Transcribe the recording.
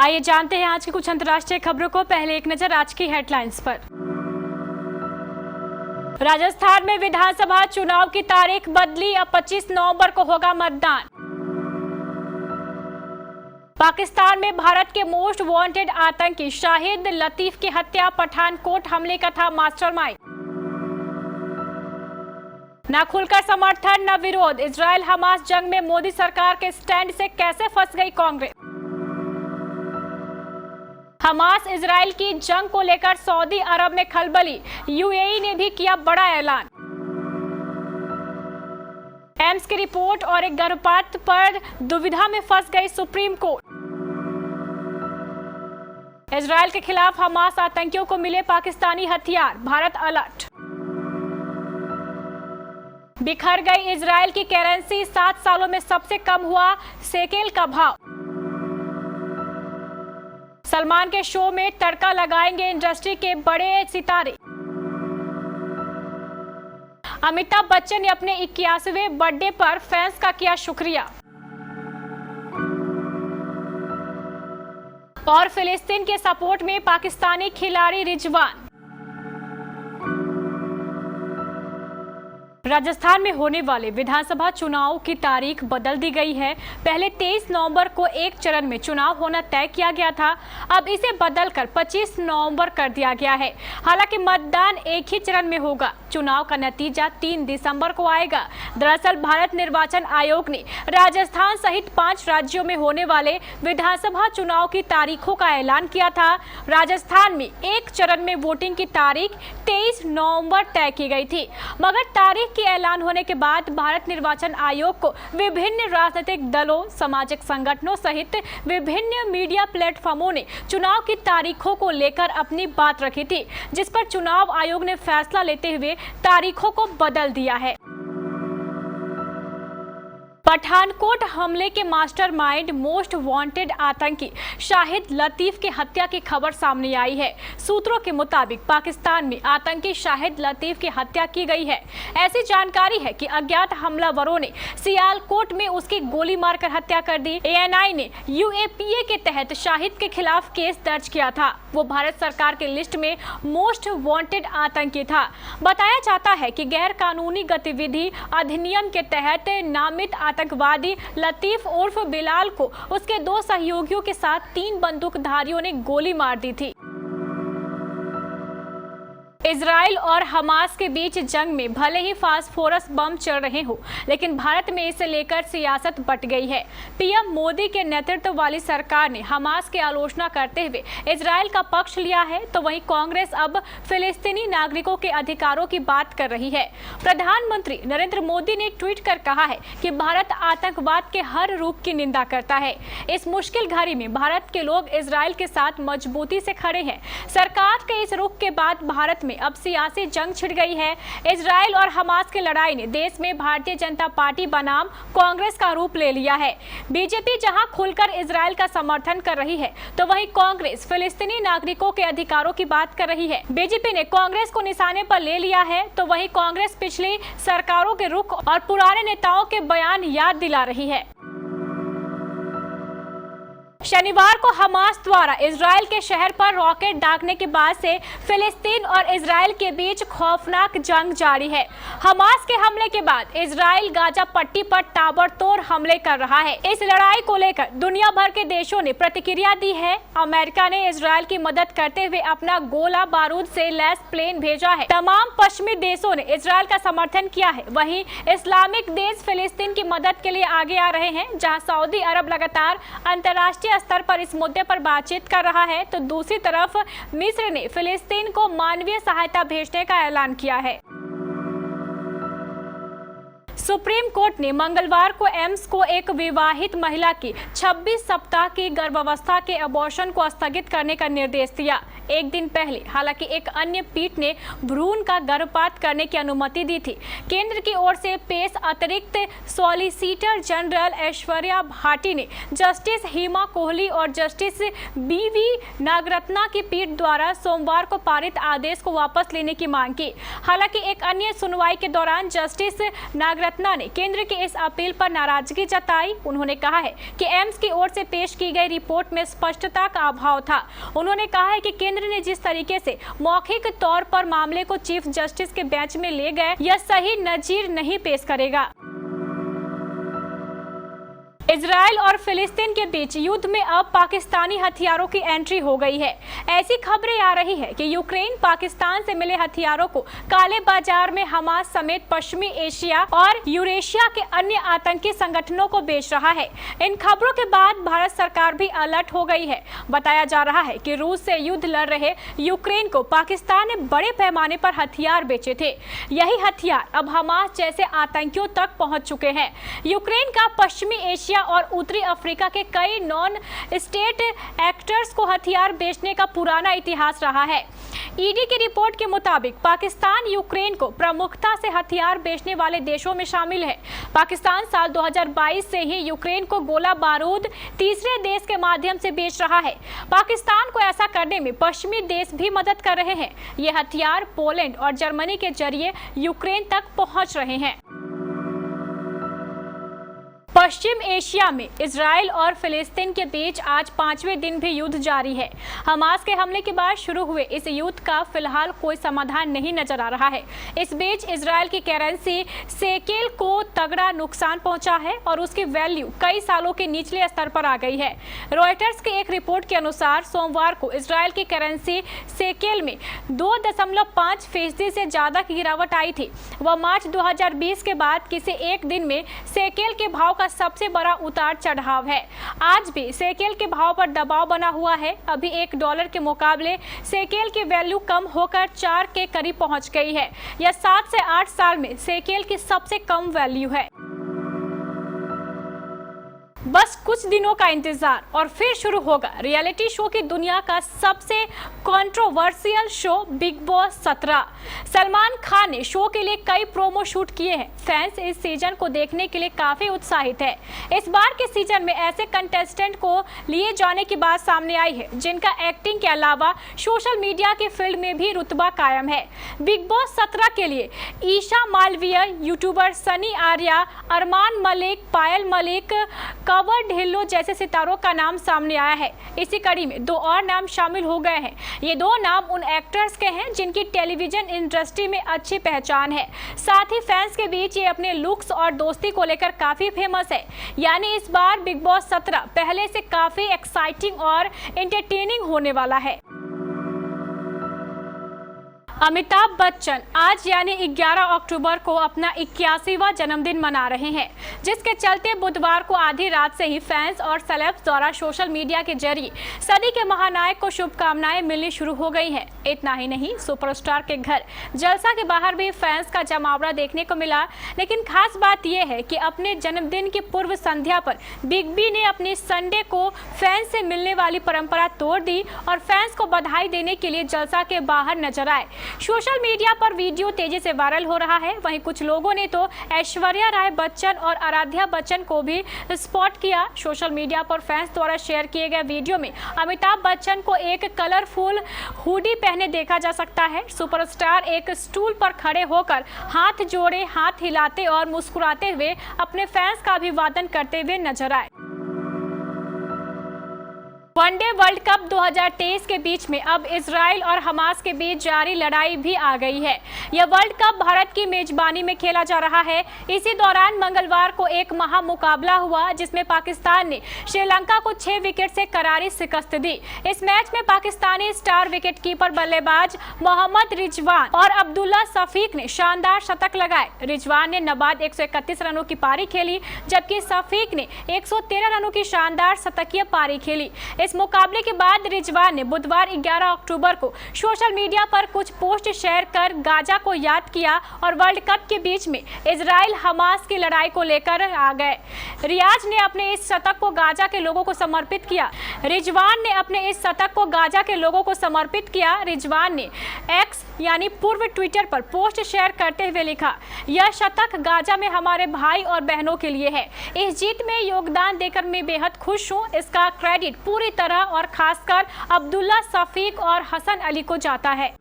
आइए जानते हैं आज की कुछ अंतर्राष्ट्रीय खबरों को। पहले एक नजर आज की हेडलाइंस पर। राजस्थान में विधानसभा चुनाव की तारीख बदली, अब 25 नवंबर को होगा मतदान। पाकिस्तान में भारत के मोस्ट वांटेड आतंकी शाहिद लतीफ की हत्या, पठानकोट हमले का था मास्टरमाइंड। न खुलकर समर्थन न विरोध, इजरायल हमास जंग में मोदी सरकार के स्टैंड से कैसे फंस गई कांग्रेस। हमास इजरायल की जंग को लेकर सऊदी अरब में खलबली, यूएई ने भी किया बड़ा ऐलान। एम्स की रिपोर्ट और एक गर्भपात पर दुविधा में फंस गई सुप्रीम कोर्ट। इजरायल के खिलाफ हमास आतंकियों को मिले पाकिस्तानी हथियार, भारत अलर्ट। बिखर गई इजरायल की करेंसी, 7 सालों में सबसे कम हुआ शेकेल का भाव। सलमान के शो में तड़का लगाएंगे इंडस्ट्री के बड़े सितारे। अमिताभ बच्चन ने अपने 81वें बर्थडे पर फैंस का किया शुक्रिया। और फिलिस्तीन के सपोर्ट में पाकिस्तानी खिलाड़ी रिजवान। राजस्थान में होने वाले विधानसभा चुनाव की तारीख बदल दी गई है। पहले 23 नवंबर को एक चरण में चुनाव होना तय किया गया था, अब इसे बदलकर 25 नवंबर कर दिया गया है। हालांकि मतदान एक ही चरण में होगा। चुनाव का नतीजा 3 दिसंबर को आएगा। दरअसल भारत निर्वाचन आयोग ने राजस्थान सहित 5 राज्यों में होने वाले विधानसभा चुनाव की तारीखों का ऐलान किया था। राजस्थान में एक चरण में वोटिंग की तारीख 23 नवंबर तय की गई थी, मगर तारीख के ऐलान होने के बाद भारत निर्वाचन आयोग को विभिन्न राजनीतिक दलों, सामाजिक संगठनों सहित विभिन्न मीडिया प्लेटफॉर्मों ने चुनाव की तारीखों को लेकर अपनी बात रखी थी, जिस पर चुनाव आयोग ने फैसला लेते हुए तारीखों को बदल दिया है। पठानकोट हमले के मास्टरमाइंड मोस्ट वांटेड आतंकी शाहिद लतीफ की हत्या की खबर सामने आई है। सूत्रों के मुताबिक पाकिस्तान में आतंकी शाहिद लतीफ की हत्या की गई है। ऐसी जानकारी है कि अज्ञात हमलावरों ने सियालकोट में उसकी गोली मारकर हत्या कर दी। एएनआई ने यूएपीए के तहत शाहिद के खिलाफ केस दर्ज किया था। वो भारत सरकार की लिस्ट में मोस्ट वांटेड आतंकी था। बताया जाता है कि गैर कानूनी गतिविधि अधिनियम के तहत नामित आतंकवादी लतीफ उर्फ बिलाल को उसके 2 सहयोगियों के साथ 3 बंदूकधारियों ने गोली मार दी थी। इजराइल और हमास के बीच जंग में भले ही फास्फोरस बम चल रहे हो, लेकिन भारत में इसे लेकर सियासत बट गई है। पीएम मोदी के नेतृत्व वाली सरकार ने हमास की आलोचना करते हुए इजराइल का पक्ष लिया है, तो वहीं कांग्रेस अब फिलिस्तीनी नागरिकों के अधिकारों की बात कर रही है। प्रधानमंत्री नरेंद्र मोदी ने ट्वीट कर कहा है कि भारत आतंकवाद के हर रूप की निंदा करता है। इस मुश्किल घड़ी में भारत के लोग इजराइल के साथ मजबूती से खड़े हैं। सरकार के इस रुख के बाद भारत में अब सियासी जंग छिड़ गई है। इजराइल और हमास की लड़ाई ने देश में भारतीय जनता पार्टी बनाम कांग्रेस का रूप ले लिया है। बीजेपी जहां खुलकर इजराइल का समर्थन कर रही है, तो वहीं कांग्रेस फिलिस्तीनी नागरिकों के अधिकारों की बात कर रही है। बीजेपी ने कांग्रेस को निशाने पर ले लिया है, तो वहीं कांग्रेस पिछली सरकारों के रुख और पुराने नेताओं के बयान याद दिला रही है। शनिवार को हमास द्वारा इजराइल के शहर पर रॉकेट दागने के बाद से फिलिस्तीन और इजराइल के बीच खौफनाक जंग जारी है। हमास के हमले के बाद इजराइल गाजा पट्टी पर ताबड़तोड़ हमले कर रहा है। इस लड़ाई को लेकर दुनिया भर के देशों ने प्रतिक्रिया दी है। अमेरिका ने इजराइल की मदद करते हुए अपना गोला बारूद से लैस प्लेन भेजा है। तमाम पश्चिमी देशों ने इजराइल का समर्थन किया है। वहीं इस्लामिक देश फिलिस्तीन की मदद के लिए आगे आ रहे हैं। जहां सऊदी अरब लगातार अंतर्राष्ट्रीय स्तर पर इस मुद्दे पर बातचीत कर रहा है, तो दूसरी तरफ मिस्र ने फिलिस्तीन को मानवीय सहायता भेजने का ऐलान किया है। सुप्रीम कोर्ट ने मंगलवार को एम्स को एक विवाहित महिला की 26 सप्ताह की गर्भावस्था के अबॉर्शन को स्थगित करने का निर्देश दिया। एक दिन पहले हालांकि एक अन्य पीठ ने भ्रूण का गर्भपात करने की अनुमति दी थी। केंद्र की ओर से पेश अतिरिक्त सॉलिसिटर जनरल ऐश्वर्या भाटी ने जस्टिस हेमा कोहली और जस्टिस बीवी नागरत्ना की पीठ द्वारा सोमवार को पारित आदेश को वापस लेने की मांग की। हालांकि एक अन्य सुनवाई के दौरान जस्टिस नागरत्ना रत्ना ने केंद्र की इस अपील पर नाराजगी जताई। उन्होंने कहा है कि एम्स की ओर से पेश की गई रिपोर्ट में स्पष्टता का अभाव था। उन्होंने कहा है कि केंद्र ने जिस तरीके से मौखिक तौर पर मामले को चीफ जस्टिस के बेंच में ले गए, यह सही नजीर नहीं पेश करेगा। इजराइल और फिलिस्तीन के बीच युद्ध में अब पाकिस्तानी हथियारों की एंट्री हो गई है। ऐसी खबरें आ रही है कि यूक्रेन पाकिस्तान से मिले हथियारों को काले बाजार में हमास समेत पश्चिमी एशिया और यूरेशिया के अन्य आतंकी संगठनों को बेच रहा है। इन खबरों के बाद भारत सरकार भी अलर्ट हो गई है। बताया जा रहा है कि रूस से युद्ध लड़ रहे यूक्रेन को पाकिस्तान ने बड़े पैमाने पर हथियार बेचे थे। यही हथियार अब हमास जैसे आतंकियों तक पहुंच चुके हैं। यूक्रेन का पश्चिमी एशिया और उत्तरी अफ्रीका के कई नॉन स्टेट एक्टर्स को हथियार बेचने का पुराना इतिहास रहा है। ईडी की रिपोर्ट के मुताबिक पाकिस्तान यूक्रेन को प्रमुखता से हथियार बेचने वाले देशों में शामिल है। पाकिस्तान साल 2022 से ही यूक्रेन को गोला बारूद तीसरे देश के माध्यम से बेच रहा है। पाकिस्तान को ऐसा करने में पश्चिमी देश भी मदद कर रहे हैं। ये हथियार पोलैंड और जर्मनी के जरिए यूक्रेन तक पहुंच रहे हैं। पश्चिम एशिया में इजराइल और फिलिस्तीन के बीच आज 5वें दिन भी युद्ध जारी है। हमास के हमले के बाद शुरू हुए इस युद्ध का फिलहाल कोई समाधान नहीं नजर आ रहा है। इस बीच इजराइल की करेंसी शेकेल को तगड़ा नुकसान पहुंचा है और उसकी वैल्यू कई सालों के निचले स्तर पर आ गई है। रॉयटर्स की एक रिपोर्ट के अनुसार सोमवार को इजराइल की करेंसी शेकेल में 2.5% से ज्यादा की गिरावट आई थी। वह मार्च 2020 के बाद किसी एक दिन में शेकेल के भाव का सबसे बड़ा उतार चढ़ाव है। आज भी शेकेल के भाव पर दबाव बना हुआ है। अभी $1 के मुकाबले शेकेल की वैल्यू कम होकर 4 के करीब पहुंच गई है। यह 7 से 8 साल में शेकेल की सबसे कम वैल्यू है। बस कुछ दिनों का इंतजार और फिर शुरू होगा रियलिटी शो की दुनिया का सबसे controversial show big boss 17। Salman Khan ने शो के लिए कई प्रोमो शूट किए हैं। फैंस इस सीजन को देखने के लिए काफी उत्साहित है। इस बार के सीजन में ऐसे कंटेस्टेंट को लिए जाने की बात सामने आई है जिनका एक्टिंग के अलावा सोशल मीडिया के फील्ड में भी रुतबा कायम है। बिग बॉस 17 के लिए ईशा मालवीय, यूट्यूबर सनी आर्या, अरमान मलिक, पायल मलिक, कवर ढिल्लो जैसे सितारों का नाम सामने आया है। इसी कड़ी में 2 और नाम शामिल हो गए हैं। ये 2 नाम उन एक्टर्स के हैं जिनकी टेलीविजन इंडस्ट्री में अच्छी पहचान है। साथ ही फैंस के बीच ये अपने लुक्स और दोस्ती को लेकर काफी फेमस है। यानी इस बार बिग बॉस 17 पहले से काफी एक्साइटिंग और एंटरटेनिंग होने वाला है। अमिताभ बच्चन आज यानी 11 अक्टूबर को अपना 81वां जन्मदिन मना रहे हैं, जिसके चलते बुधवार को आधी रात से ही फैंस और सेलेब्स द्वारा सोशल मीडिया के जरिए सदी के महानायक को शुभकामनाएं मिलनी शुरू हो गई हैं। इतना ही नहीं, सुपरस्टार के घर जलसा के बाहर भी फैंस का जमावड़ा देखने को मिला। लेकिन खास बात यह है कि अपने जन्मदिन की पूर्व संध्या पर बिग बी ने अपनी संडे को फैंस से मिलने वाली परंपरा तोड़ दी और फैंस को बधाई देने के लिए जलसा के बाहर नजर आए। सोशल मीडिया पर वीडियो तेजी से वायरल हो रहा है। वहीं कुछ लोगों ने तो ऐश्वर्या राय बच्चन और आराध्या बच्चन को भी स्पॉट किया। सोशल मीडिया पर फैंस द्वारा शेयर किए गए वीडियो में अमिताभ बच्चन को एक कलरफुल हुडी पहने देखा जा सकता है। सुपरस्टार एक स्टूल पर खड़े होकर हाथ जोड़े, हाथ हिलाते और मुस्कुराते हुए अपने फैंस का अभिवादन करते हुए नजर आए। वनडे वर्ल्ड कप 2023 के बीच में अब इजराइल और हमास के बीच जारी लड़ाई भी आ गई है। यह वर्ल्ड कप भारत की मेजबानी में खेला जा रहा है। इसी दौरान मंगलवार को एक महामुकाबला हुआ जिसमें पाकिस्तान ने श्रीलंका को 6 विकेट से करारी शिकस्त दी। इस मैच में पाकिस्तानी स्टार विकेटकीपर बल्लेबाज मोहम्मद रिजवान और अब्दुल्ला शफीक ने शानदार शतक लगाए। रिजवान ने नाबाद 131 रनों की पारी खेली, जबकि शफीक ने 113 रनों की शानदार शतकीय पारी खेली। इस मुकाबले के बाद रिजवान ने बुधवार 11 अक्टूबर को सोशल मीडिया पर कुछ पोस्ट शेयर कर गाजा को याद किया और वर्ल्ड कप के बीच में इजराइल हमास की लड़ाई को लेकर आ गए। रियाज ने अपने इस शतक को गाजा के लोगों को समर्पित किया। रिजवान ने अपने इस शतक को गाजा के लोगों को समर्पित किया। रिजवान ने एक्स यानी पूर्व ट्विटर पर पोस्ट शेयर करते हुए लिखा, यह शतक गाजा में हमारे भाई और बहनों के लिए है। इस जीत में योगदान देकर मैं बेहद खुश हूँ। इसका क्रेडिट पूरी तरह और खासकर अब्दुल्ला शफीक और हसन अली को जाता है।